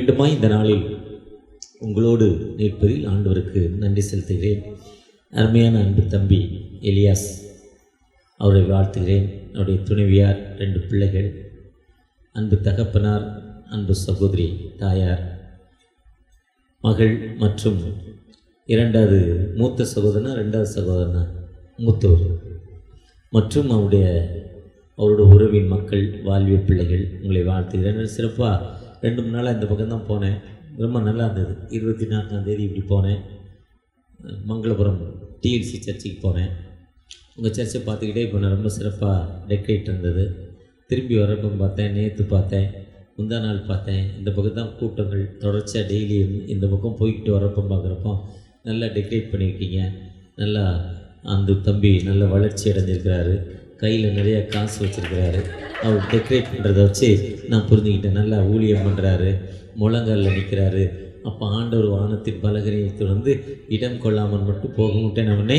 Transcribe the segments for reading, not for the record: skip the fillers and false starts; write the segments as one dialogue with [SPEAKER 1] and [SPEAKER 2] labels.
[SPEAKER 1] மீண்டுமாய் இந்த நாளில் உங்களோடு நிற்பதில் ஆண்டவருக்கு நன்றி செலுத்துகிறேன். அருமையான அன்பு தம்பி எலியாஸ் அவரை வாழ்த்துகிறேன். அவருடைய துணைவியார், 2 பிள்ளைகள், அன்பு தகப்பனார், அன்பு சகோதரி, தாயார், மகள் மற்றும் 2வது மூத்த சகோதரனா 2வது சகோதரனா மூத்தவர் மற்றும் அவருடைய உறவின் மக்கள், வாழ்விய பிள்ளைகள், உங்களை வாழ்த்துகிறேன். சிறப்பாக 2-3 நாளாக இந்த பக்கம்தான் போனேன். ரொம்ப நல்லா இருந்தது. 24ஆம் தேதி இப்படி போனேன். மங்களபுரம் டிஎல்சி சர்ச்சுக்கு போனேன். உங்கள் சர்ச்சை பார்த்துக்கிட்டே போனேன். ரொம்ப சிறப்பாக டெக்கரேட் இருந்தது. திரும்பி வரப்போ பார்த்தேன், நேற்று பார்த்தேன், முந்தா நாள் பார்த்தேன். இந்த பக்கம் தான் கூட்டங்கள் தொடர்ச்சியாக டெய்லி இந்த பக்கம் போய்கிட்டு வரப்போ பார்க்குறப்போ நல்லா டெக்கரேட் பண்ணியிருக்கீங்க. நல்லா அந்த தம்பி நல்ல வளர்ச்சி அடைஞ்சிருக்கிறாரு. கையில் நிறைய காசு வச்சுருக்கிறாரு. அவர் டெக்கரேட் பண்ணுறதை வச்சு நான் புரிஞ்சுக்கிட்டேன். நல்லா ஊழியம் பண்ணுறாரு, முழங்காலில் நிற்கிறாரு. அப்போ ஆண்டவர் வானத்தின் பலகரியத்தை வந்து இடம் கொள்ளாமல் மட்டும் போக முட்டேன் அவனே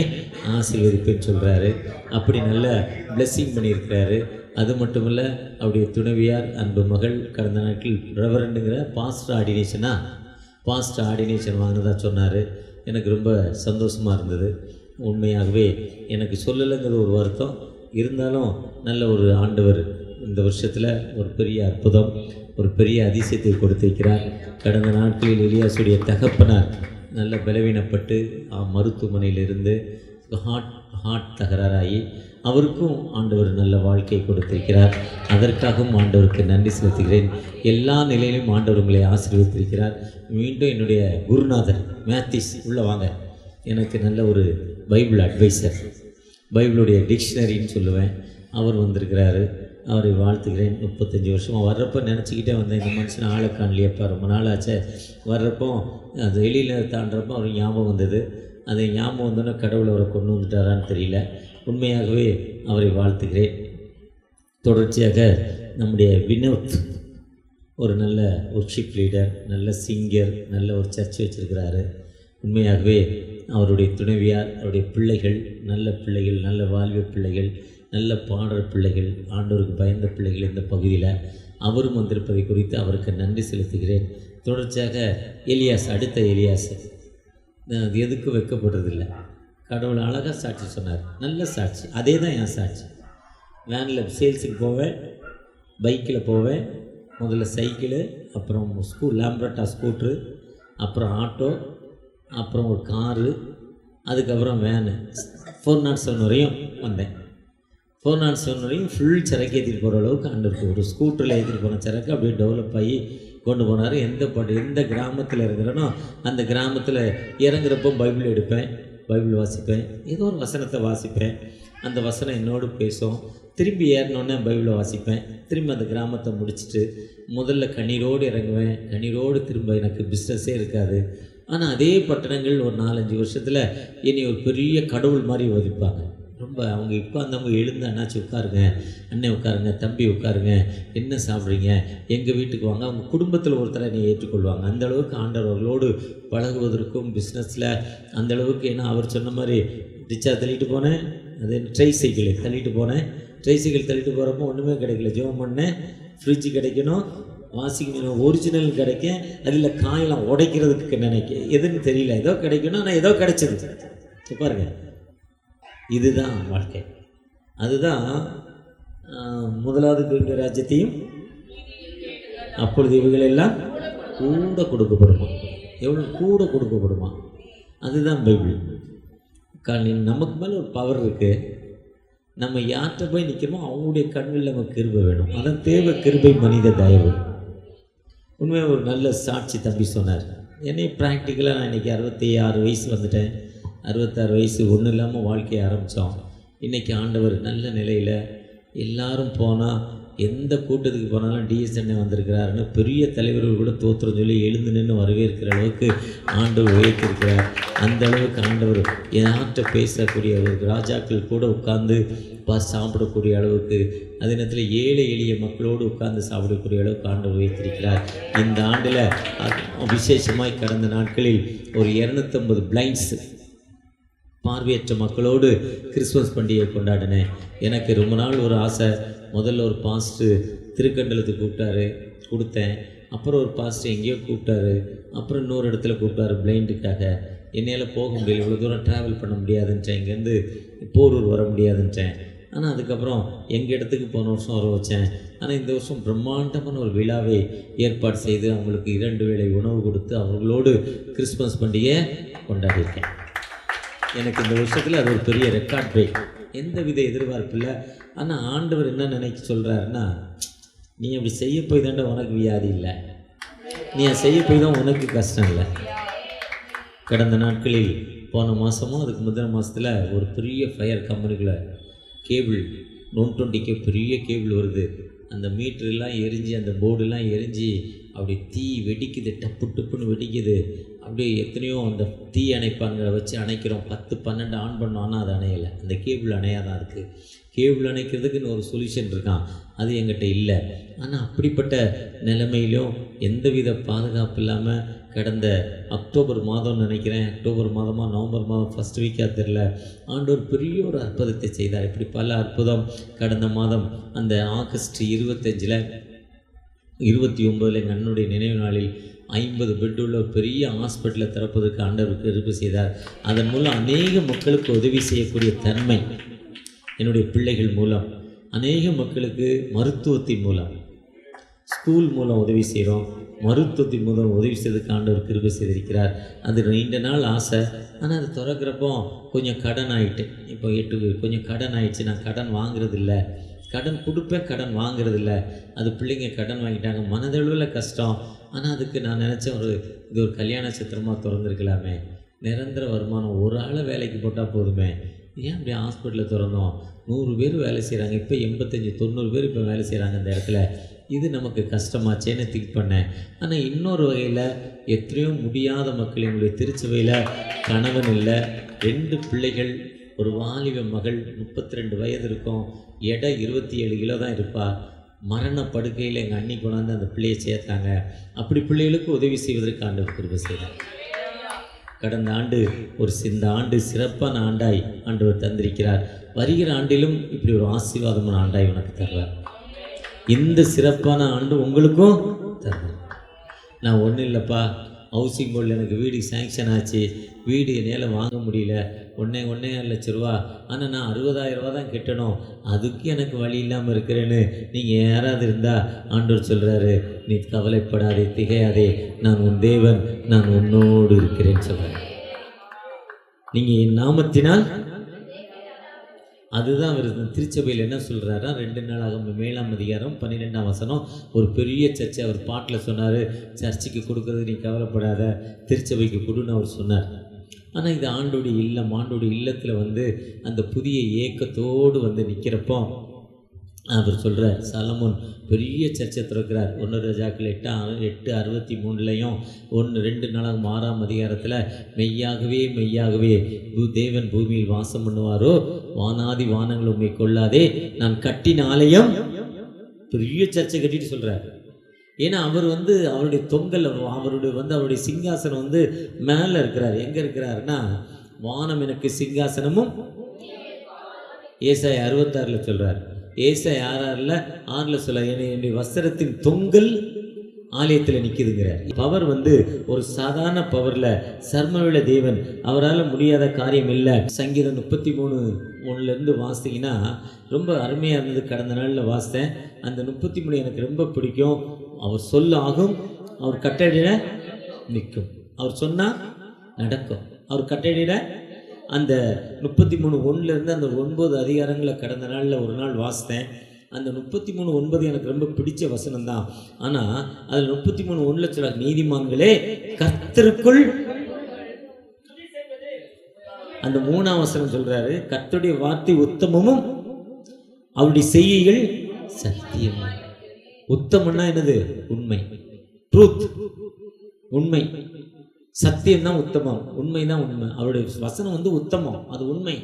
[SPEAKER 1] ஆசீர்வதிப்பேன்னு சொல்கிறாரு. அப்படி நல்ல பிளெஸ்ஸிங் பண்ணியிருக்கிறாரு. அது மட்டும் இல்லை, அவருடைய துணைவியார், அன்பு மகள் கடந்த நாட்கள் ரெவரண்டுங்கிற பாஸ்டர் ஆர்டினேஷன் வாங்கினதாக சொன்னார். எனக்கு ரொம்ப சந்தோஷமாக இருந்தது. உண்மையாகவே எனக்கு சொல்லலைங்கிற ஒரு வருத்தம் இருந்தாலும் நல்ல ஒரு ஆண்டவர் இந்த வருஷத்தில் ஒரு பெரிய அற்புதம், ஒரு பெரிய அதிசயத்தை கொடுத்திருக்கிறார். கடந்த நாட்களில் எலியாசுடைய தகப்பனார் நல்ல பலவீனப்பட்டு மருத்துவமனையிலிருந்து ஹார்ட் தகராறாகி அவருக்கும் ஆண்டவர் நல்ல வாழ்க்கை கொடுத்திருக்கிறார். அதற்காகவும் ஆண்டவருக்கு நன்றி செலுத்துகிறேன். எல்லா நிலையிலும் ஆண்டவர் உங்களை ஆசீர்வதித்திருக்கிறார். மீண்டும் என்னுடைய குருநாதர் மேத்யூஸ் உள்ளே வாங்க, எனக்கு நல்ல ஒரு பைபிள் அட்வைசர், பைபிளுடைய டிக்ஷனரின்னு சொல்லுவேன், அவர் வந்திருக்கிறாரு. அவரை வாழ்த்துகிறேன். 35 வருஷமாக வர்றப்போ நினச்சிக்கிட்டே வந்தேன், இந்த மனுஷன் ஆளை காணலையப்பா, ரொம்ப நாள் ஆச்சு. வர்றப்போ அது வெளியில் தாண்டுறப்போ அவர் ஞாபகம் வந்தது. அது ஞாபகம் வந்தோன்னே கடவுளை அவரை கொண்டு வந்துட்டாரான்னு தெரியல. உண்மையாகவே அவரை வாழ்த்துகிறேன். தொடர்ச்சியாக நம்முடைய வினோத் ஒரு நல்ல ஒர்ஷிப் லீடர், நல்ல சிங்கர், நல்ல ஒரு சர்ச் வச்சுருக்கிறாரு. உண்மையாகவே அவருடைய துணைவியார், அவருடைய பிள்ளைகள், நல்ல வாழ்விய பிள்ளைகள், நல்ல பாடல் பிள்ளைகள், ஆண்டவருக்கு பயந்த பிள்ளைகள் இந்த பகுதியில் அவரும் வந்திருப்பதை குறித்து அவருக்கு நன்றி செலுத்துகிறேன். தொடர்ச்சியாக எலியாஸ், அடுத்த எலியாஸ் அது எதுக்கும் வைக்கப்படுறதில்லை. கடவுள் அழகாக சாட்சி சொன்னார், நல்ல சாட்சி. அதே தான் என் சாட்சி. வேனில் சேல்ஸுக்கு போவேன், பைக்கில் போவேன், முதல்ல சைக்கிளு, அப்புறம் லேம்ப்ரட்டா ஸ்கூட்ரு, அப்புறம் ஆட்டோ, அப்புறம் ஒரு காரு, அதுக்கப்புறம் வேனு. 407 வரையும் வந்தேன். 407 வரையும் ஃபுல் சரக்கு ஏற்றிட்டு போகிற அளவுக்கு ஆண்டவருக்கு ஒரு ஸ்கூட்டரில் ஏற்றிட்டு போன சரக்கு அப்படியே டெவலப் ஆகி கொண்டு போனார். எந்த கிராமத்தில் இருக்கிறேனோ அந்த கிராமத்தில் இறங்குறப்போ பைபிள் எடுப்பேன், பைபிள் வாசிப்பேன், ஏதோ ஒரு வசனத்தை வாசிப்பேன், அந்த வசனம் என்னோடு பேசும். திரும்பி ஏறினோன்னே பைபிளை வாசிப்பேன். திரும்பி அந்த கிராமத்தை முடிச்சுட்டு முதல்ல கண்ணீரோடு இறங்குவேன். கண்ணீரோடு திரும்ப எனக்கு பிஸ்னஸே இருக்காது. ஆனால் அதே பட்டணங்கள் ஒரு 4-5 வருஷத்தில் என்னை ஒரு பெரிய கடவுள் மாதிரி வதிப்பாங்க. ரொம்ப அவங்க உட்கார்ந்தவங்க எழுந்து, அண்ணாச்சி உட்காருங்க, அண்ணன் உட்காருங்க, தம்பி உட்காருங்க, என்ன சாப்பிட்றீங்க, எங்கள் வீட்டுக்கு வாங்க. அவங்க குடும்பத்தில் ஒருத்தரை என்னை ஏற்றுக்கொள்வாங்க. அந்தளவுக்கு ஆண்டவர்களோடு பழகுவதற்கும் பிஸ்னஸில் அந்தளவுக்கு. ஏன்னா அவர் சொன்ன மாதிரி ரிச்சாக தள்ளிட்டு போனேன், அது ட்ரைசைக்கிள் தள்ளிட்டு போனேன். ட்ரைசைக்கிள் தள்ளிட்டு போகிறப்போ ஒன்றுமே கிடைக்கல. ஜெபம் பண்ணேன், ஃப்ரிட்ஜு கிடைக்கணும், வாஷிங் மிஷின் ஒரிஜினல் கிடைக்கும், அதில் காயெல்லாம் உடைக்கிறதுக்கு நினைக்க எதுன்னு தெரியல, ஏதோ கிடைக்கணும். ஆனால் ஏதோ கிடைச்சது. பாருங்க, இதுதான் வாழ்க்கை. அதுதான் முதலாவது கேள்வி ராஜ்யத்தையும் அப்பொழுது இவைகள் எல்லாம் கூட கொடுக்கப்படுமா. எவ்வளோ கூட கொடுக்கப்படுமா, அதுதான் பைபிள். நமக்கு மேலே ஒரு பவர் இருக்குது. நம்ம யார்கிட்ட போய் நிற்கிறோமோ அவங்களுடைய கண்களில் நமக்கு கிருபை வேணும். அதான் தேவை கிருபை, மனித தயவு. உண்மையாக ஒரு நல்ல சாட்சி தம்பி சொன்னார். என்னை ப்ராக்டிக்கலாக நான் இன்றைக்கி 66 வயசு வந்துட்டேன். 66 வயசு ஒன்றும் இல்லாமல் வாழ்க்கையை ஆரம்பித்தோம். இன்றைக்கி ஆண்டவர் நல்ல நிலையில், எல்லாரும் போனால் எந்த கூட்டத்துக்கு போனாலும் டிஎஸ்என்ஏ வந்திருக்கிறாருன்னு பெரிய தலைவர்கள் கூட தோற்றம் சொல்லி எழுந்து நின்று வரவேற்கிற அளவுக்கு ஆண்டவர் உயர்த்திருக்கிறார். அந்த அளவுக்கு ஆண்டவர் யார்கிட்ட பேசக்கூடிய ஒரு ராஜாக்கள் கூட உட்கார்ந்து சாப்பிடக்கூடிய அளவுக்கு, அதே நேரத்தில் ஏழை எளிய மக்களோடு உட்கார்ந்து சாப்பிடக்கூடிய அளவுக்கு ஆண்டவர் உயர்த்திருக்கிறார். இந்த ஆண்டில் விசேஷமாய் கடந்த நாட்களில் ஒரு 250 பிளைண்ட்ஸ் பார்வையற்ற மக்களோடு கிறிஸ்மஸ் பண்டிகை கொண்டாடினேன். எனக்கு ரொம்ப நாள் ஒரு ஆசை. முதல்ல ஒரு பாஸ்ட்டு திருக்கண்டலத்துக்கு கூப்பிட்டாரு, கொடுத்தேன். அப்புறம் ஒரு பாஸ்டர் எங்கேயோ கூப்பிட்டாரு, அப்புறம் இன்னொரு இடத்துல கூப்பிட்டாரு பிளைண்டுக்காக. என்னையால் போக முடியல, இவ்வளோ தூரம் ட்ராவல் பண்ண முடியாதுன்ட்டேன், இங்கேருந்து போரூர் வர முடியாதுன்ட்டேன். ஆனால் அதுக்கப்புறம் எங்கள் இடத்துக்கு போன வருஷம் வர வச்சேன். ஆனால் இந்த வருஷம் பிரம்மாண்டமான ஒரு விழாவை ஏற்பாடு செய்து அவங்களுக்கு 2 வேளை உணவு கொடுத்து அவர்களோடு கிறிஸ்மஸ் பண்டிகை கொண்டாடியிருக்கேன். எனக்கு இந்த வருஷத்தில் அது ஒரு பெரிய ரெக்கார்ட் பிரேக். எந்த வித எதிர்பார்ப்பு இல்லை. ஆனால் ஆண்டவர் என்ன நினைக்க சொல்கிறாருன்னா, நீ அப்படி செய்ய போய் தாண்டா உனக்கு வியாதி இல்லை, நீ செய்ய போய் தான் உனக்கு கஷ்டம் இல்லை. கடந்த நாட்களில் போன மாதமும் அதுக்கு முந்தின மாதத்தில் ஒரு பெரிய ஃபயர் கம்பெனிக்குள்ளே கேபிள் 120 பெரிய கேபிள் வருது. அந்த மீட்டரெல்லாம் எரிஞ்சு, அந்த போர்டெல்லாம் எரிஞ்சு அப்படி தீ வெடிக்குது, டப்பு டப்புன்னு வெடிக்குது. அப்படியே எத்தனையோ அந்த தீ அணைப்பான்களை வச்சு அணைக்கிறோம், 10-12 ஆன் பண்ணோம். ஆனால் அது அணையலை, அந்த கேபிள் அணையாக இருக்குது. கேபிள் அணைக்கிறதுக்கு இன்னொரு சொல்யூஷன் இருக்கான், அது எங்கிட்ட இல்லை. ஆனால் அப்படிப்பட்ட நிலைமையிலும் எந்தவித பாதுகாப்பு இல்லாமல் கடந்த அக்டோபர் மாதம்னு நினைக்கிறேன், அக்டோபர் மாதமாக நவம்பர் மாதம் ஃபஸ்ட் வீக்காக தெரில, ஆண்டவர் பெரிய ஒரு அற்புதத்தை செய்தார். இப்படி பல அற்புதம். கடந்த மாதம் அந்த ஆகஸ்ட் 25 29 எங்கள் அண்ணனுடைய நினைவு நாளில் 50 பெட் உள்ள ஒரு பெரிய ஹாஸ்பிட்டலை திறப்பதற்கு ஆண்டவருக்கு இருப்பு செய்தார். அதன் மூலம் அநேக மக்களுக்கு உதவி செய்யக்கூடிய தன்மை என்னுடைய பிள்ளைகள் மூலம், அநேக மக்களுக்கு மருத்துவத்தின் மூலம், ஸ்கூல் மூலம் உதவி செய்கிறோம், மருத்துவத்தின் மூலம் உதவி செய்வதற்கு ஆண்டவர் கிருபை செய்திருக்கிறார். அது நீண்ட நாள் ஆசை. ஆனால் அது திறக்கிறப்போ கொஞ்சம் கடன் ஆகிட்டு, இப்போ கொஞ்சம் கடன் ஆகிடுச்சு. நான் கடன் வாங்குறதில்ல, கடன் கொடுப்பேன், கடன் வாங்குறதில்ல. அது பிள்ளைங்க கடன் வாங்கிட்டாங்க, மனதளவில் கஷ்டம். ஆனால் அதுக்கு நான் நினச்சேன், இது ஒரு கல்யாண சித்திரமாக திறந்துருக்கலாமே, நிரந்தர வருமானம், ஒரு ஆளை வேலைக்கு போட்டால் போதுமே. ஏன் அப்படி ஹாஸ்பிட்டலில் திறந்தோம்? 100 பேர் வேலை செய்கிறாங்க, இப்போ 85-90 பேர் இப்போ வேலை செய்கிறாங்க அந்த இடத்துல. இது நமக்கு கஷ்டமாச்சேன்னு திங்க் பண்ணேன். ஆனால் இன்னொரு வகையில் எத்தனையோ முடியாத மக்கள், எங்களுடைய திருச்சபையில் கணவன் இல்லை, 2 பிள்ளைகள், ஒரு வாலிப மகள் 32 வயது இருக்கும், எடை 27 கிலோ தான் இருப்பாள். மரண படுக்கையில் எங்கள் அண்ணி கொண்டாந்து அந்த பிள்ளையை சேர்த்தாங்க. அப்படி பிள்ளைகளுக்கு உதவி செய்வதற்கு ஆண்டவர் கிருபை செய்தார். கடந்த ஆண்டு இந்த ஆண்டு சிறப்பான ஆண்டாய் ஆண்டவர் தந்திருக்கிறார். வருகிற ஆண்டிலும் இப்படி ஒரு ஆசீர்வாதமான ஆண்டாய் உனக்கு தருவார். இந்த சிறப்பான ஆண்டு உங்களுக்கும் தருவார். நான் ஒன்றும் இல்லைப்பா, ஹவுசிங் போர்டில் எனக்கு வீடு சேங்ஷன் ஆச்சு, வீடு என்னால் வாங்க முடியல, 1.5 லட்ச ரூபா, ஆனால் நான் 60,000 ரூபா தான் கட்டணும், அதுக்கு எனக்கு வழி இல்லாமல் இருக்கிறேன்னு நீங்கள் யாராவது இருந்தால் ஆண்டவர் சொல்கிறாரு, நீ கவலைப்படாதே, திகையாதே, நான் உன் தேவன், நான் உன்னோடு இருக்கிறேன்னு சொல்கிறேன். நீங்கள் என் நாமத்தினால், அதுதான் அவர் திருச்சபையில் என்ன சொல்கிறாரா, 2 நாளாக 7ஆம் அதிகாரம் 12ஆம் வசனம், ஒரு பெரிய சர்ச்சை அவர் பாட்டில் சொன்னார். சர்ச்சுக்கு கொடுக்கறது நீ கவலைப்படாத, திருச்சபைக்கு கொடுன்னு அவர் சொன்னார். ஆனால் இது ஆண்டோடைய இல்லம், ஆண்டோடைய இல்லத்தில் அந்த புதிய ஏக்கத்தோடு நிற்கிறப்போ அவர் சொல்கிறார், சாலமோன் பெரிய சர்ச்சை திறக்கிறார். 1 ராஜாக்கள் 8:63 2 நாளாக 6ஆம் அதிகாரத்தில், மெய்யாகவே மெய்யாகவே தேவன் பூமியில் வாசம் பண்ணுவாரோ, வானாதி வானங்கள் உண்மை கொள்ளாதே, நான் கட்டின ஆலயம். பெரிய சர்ச்சை கட்டிட்டு சொல்கிறார். ஏன்னா அவர் அவருடைய தொங்கல், அவருடைய சிங்காசனம் மேலே இருக்கிறார். எங்கே இருக்கிறாருன்னா, வானம் எனக்கு சிங்காசனமும், ஏசாயா 66 சொல்கிறார். ஏசாயா 6:6 சொல்ல, என்னுடைய வஸ்திரத்தின் தொங்கல் ஆலயத்தில் நிற்குதுங்கிறார். பவர் ஒரு சாதாரண பவரில் சர்மவில தேவன், அவரால் முடியாத காரியம் இல்லை. சங்கீதம் 33:1 வாசித்தீங்கன்னா ரொம்ப அருமையாக இருந்தது. கடந்த நாளில் வாசித்தேன். அந்த 33 எனக்கு ரொம்ப பிடிக்கும். அவர் சொல்ல ஆகும், அவர் கட்டளையிட நிற்கும், அவர் சொன்னால் நடக்கும், அவர் கட்டளையிட. அந்த 33:1 அந்த 9 அதிகாரங்களை கடந்த நாளில் ஒரு நாள் வாசித்தேன். அந்த 33:9 எனக்கு ரொம்ப பிடிச்ச வசனம் தான். ஆனால் அதில் 33:1 சொல்ல, நீதிமான்களே கர்த்தருக்குள், அந்த 3ஆம் வசனம் சொல்றாரு, கர்த்தருடைய வார்த்தை உத்தமமும் அவருடைய செய்கைகள் சத்தியமும். உத்தமம்னா என்னது? உண்மை, ட்ரூத், உண்மை. சத்தியம் தான் உத்தமம், உண்மை தான் உண்மை. அவருடைய வசனம் உத்தமம், அது உண்மை.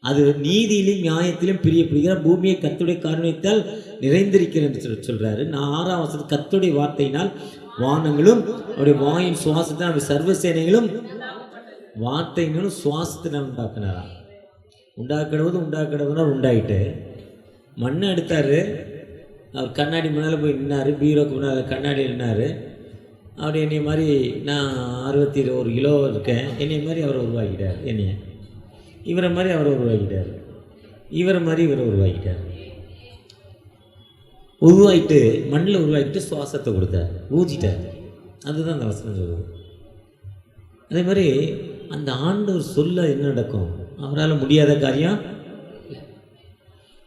[SPEAKER 1] அது நீதியிலும் நியாயத்திலும் பிரியப்படுகிறார். பூமியை கர்த்தருடைய காருண்யத்தால் நிறைந்திருக்கிறது என்று சொல்றாரு. 6ஆம் வசனம், கர்த்தருடைய வார்த்தையினால் வானங்களும் அவருடைய வாயின் சுவாசத்தினால் அவருடைய சர்வசேனைகளும், வார்த்தைகளும் சுவாசத்தினால் உண்டாக்கினாராம். உண்டாக்கிடுவது உண்டாக்கிடுவதுனா உண்டாயிட்டு மண்ணை எடுத்தாரு, அவர் கண்ணாடி முன்னால் போய் நின்னார், பீரோக்கு முன்னால் கண்ணாடி நின்னார். அவர் என்னைய மாதிரி நான் 61 கிலோ இருக்கேன், என்னைய மாதிரி அவரை உருவாக்கிட்டார். என்னைய இவரை மாதிரி அவரை உருவாக்கிட்டார், இவரை மாதிரி இவரை உருவாக்கிட்டார். உருவாக்கிட்டு மண்ணில் உருவாக்கிட்டு சுவாசத்தை கொடுத்தார், ஊதிட்டார். அதுதான் அந்த வசனம் சொல்லுது. அதே மாதிரி அந்த ஆண்டவர் சொல்ல என்ன நடக்கும்? அவரால் முடியாத காரியம்.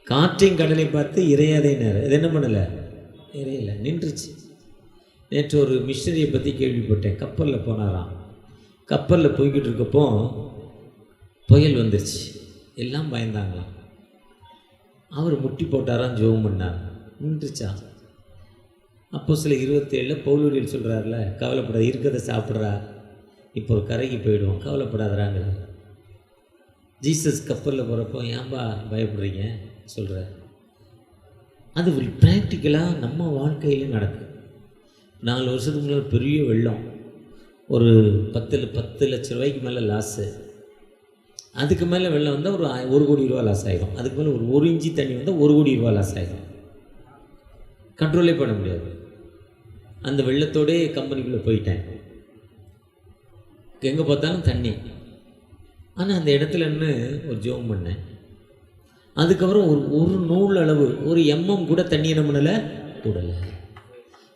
[SPEAKER 1] காற்றையும் கடலை பார்த்து இறையாதேனார். அது என்ன பண்ணலை? இறையலை, நின்றுச்சு. நேற்று ஒரு மிஷனரியை பற்றி கேள்விப்பட்டேன். கப்பலில் போனாராம். கப்பலில் போய்கிட்டு இருக்கப்போ புயல் வந்துருச்சு, எல்லாம் பயந்தாங்களாம். அவர் முட்டி போட்டாராம், ஜெபம் பண்ணார், நின்றுச்சா. அப்போ சில 27 பவுலடியில் சொல்கிறார்ல, கவலைப்படாத, இருக்கிறத சாப்பிட்றா, இப்போ ஒரு கரைக்கு போயிடுவோம், கவலைப்படாதராங்க. ஜீசஸ் கப்பலில் போகிறப்போ ஏன்பா பயப்படுறீங்க சொல்கிறார். அது ப்ராக்டிக்கலாக நம்ம வாழ்க்கையில் நடக்குது. 4 வருஷத்துக்கு முன்னாடி பெரிய வெள்ளம், ஒரு 10 லட்ச ரூபாய்க்கு மேலே லாஸு. அதுக்கு மேலே வெள்ளம் வந்தால் ஒரு 1 கோடி ரூபா லாஸ் ஆகிடும். அதுக்கு மேலே ஒரு 1 இன்ச்சு தண்ணி வந்தால் 1 கோடி ரூபா லாஸ் ஆகிடும். கண்ட்ரோலே பண்ண முடியாது. அந்த வெள்ளத்தோடே கம்பெனிக்குள்ளே போயிட்டேன். எங்கே பார்த்தாலும் தண்ணி. ஆனால் அந்த இடத்துல நின்று ஒரு ஜெபம் பண்ணேன். அதுக்கப்புறம் ஒரு நூல் அளவு, ஒரு எம்எம் கூட தண்ணி என்ன பண்ணலை, கூடலை.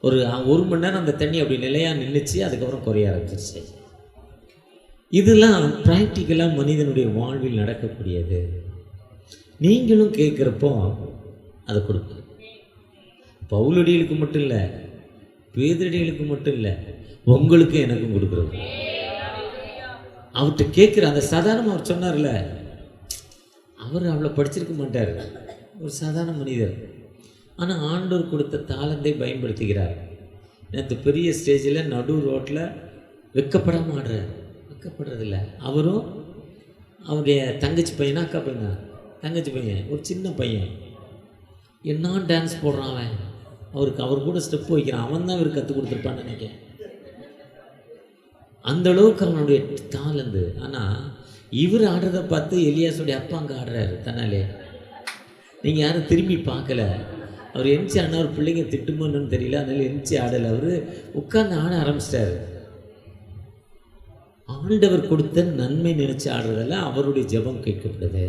[SPEAKER 1] ஒரு 1 மணி நேரம் அந்த தண்ணி அப்படி நிலையாக நின்றுச்சு. அதுக்கப்புறம் குறைய ஆரம்பிச்சிருச்சு. இதெல்லாம் ப்ராக்டிக்கலாக மனிதனுடைய வாழ்வில் நடக்கக்கூடியது. நீங்களும் கேட்குறப்போ அதை கொடுங்க. பவுலடிகளுக்கு மட்டும் இல்லை, பேதடிகளுக்கு மட்டும் இல்லை, உங்களுக்கு எனக்கும் கொடுக்குறது. அவர்கிட்ட கேட்குற அந்த சாதாரண, அவர் சொன்னார்ல, அவர் அவ்வளோ படிச்சிருக்க மாட்டார், ஒரு சாதாரண மனிதர். ஆனால் ஆண்டவர் கொடுத்த தாளந்தை பயன்படுத்துகிறார். நேற்று பெரிய ஸ்டேஜில் நடு ரோட்டில் வெக்கப்படாமல் ஆடுறார். வெக்கப்படுறதில்ல. அவரும் அவருடைய தங்கச்சி பையனா, அக்கா பையனா, தங்கச்சி பையன், ஒரு சின்ன பையன், என்ன டான்ஸ் போடுறான் அவன். அவர் கூட ஸ்டெப் வைக்கிறான். அவன் தான் இவர் கற்றுக் கொடுத்துருப்பான்னு நினைக்கிறேன். அந்த அளவுக்கு அவனுடைய தாளந்து. ஆனால் இவர் ஆடுறதை பார்த்து எலியாசுடைய அப்பா அங்கே ஆடுறாரு தன்னாலே. நீங்கள் யாரும் திரும்பி பார்க்கல. அவர் எந்திச்சு ஆடினா ஒரு பிள்ளைங்க திட்டுமோன்னு தெரியல, அதனால எந்திச்சு ஆடலை. அவர் உட்கார்ந்து ஆட ஆரம்பிச்சிட்டாரு. ஆண்டவர் கொடுத்த நன்மை நினைச்சு ஆடுறதில்ல, அவருடைய ஜெபம் கேட்கப்படுது.